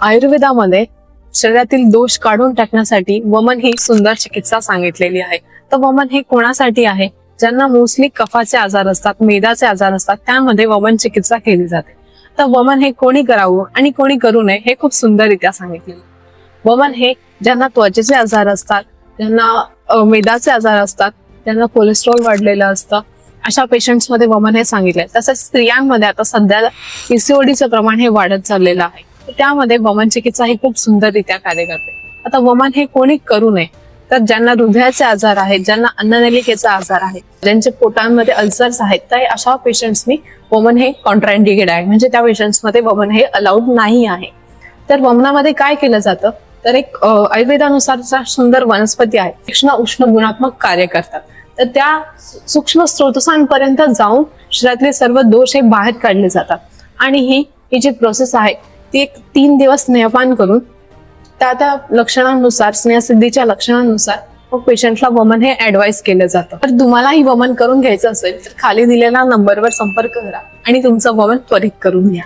आयुर्वेदामध्ये शरीरातील दोष काढून टाकण्यासाठी वमन ही सुंदर चिकित्सा सांगितलेली आहे. तर वमन हे कोणासाठी आहे? ज्यांना मोस्टली कफाचे आजार असतात, मेदाचे आजार असतात, त्यामध्ये वमन चिकित्सा केली जाते. तर वमन हे कोणी करावं आणि कोणी करू नये हे खूप सुंदररित्या सांगितलेलं. वमन हे ज्यांना त्वचेचे आजार असतात, ज्यांना मेदाचे आजार असतात, ज्यांना कोलेस्ट्रॉल वाढलेलं असतं, अशा पेशंट्स मध्ये वमन हे सांगितलंय. तसंच स्त्रियांमध्ये आता सध्या पीसीओडीचं प्रमाण हे वाढत चाललेलं आहे. त्यामध्ये वमन चिकित्सा ही खूप सुंदररित्या कार्य करते. आता वमन हे कोणी करू नये तर ज्यांना हृदयाचे आजार आहेत, ज्यांना अन्ननलिकेचा आजार आहे, ज्यांच्या पोटांमध्ये अल्सर्स आहेत, तर अशा पेशंट्सनी वमन हे कॉन्ट्राइंडिकेट आहे, म्हणजे त्या पेशंट्समध्ये वमन हे अलाउड नाही आहे. तर वमनामध्ये काय केलं जातं तर एक आयुर्वेदानुसारचा सुंदर वनस्पती आहे, तीक्ष्ण उष्ण गुणात्मक कार्य करतात. तर त्या सूक्ष्म स्रोतसांपर्यंत जाऊन शरीरातले सर्व दोष हे बाहेर काढले जातात. आणि ही जी प्रोसेस आहे ती एक 3 दिवस स्नेहपान करून त्या लक्षणांनुसार, स्नेहसिद्धीच्या लक्षणांनुसार मग पेशंटला वमन हे ऍडवाइस केलं जातं. तर तुम्हाला ही वमन करून घ्यायचं असेल तर खाली दिलेल्या नंबरवर संपर्क करा आणि तुमचं वमन त्वरित करून घ्या.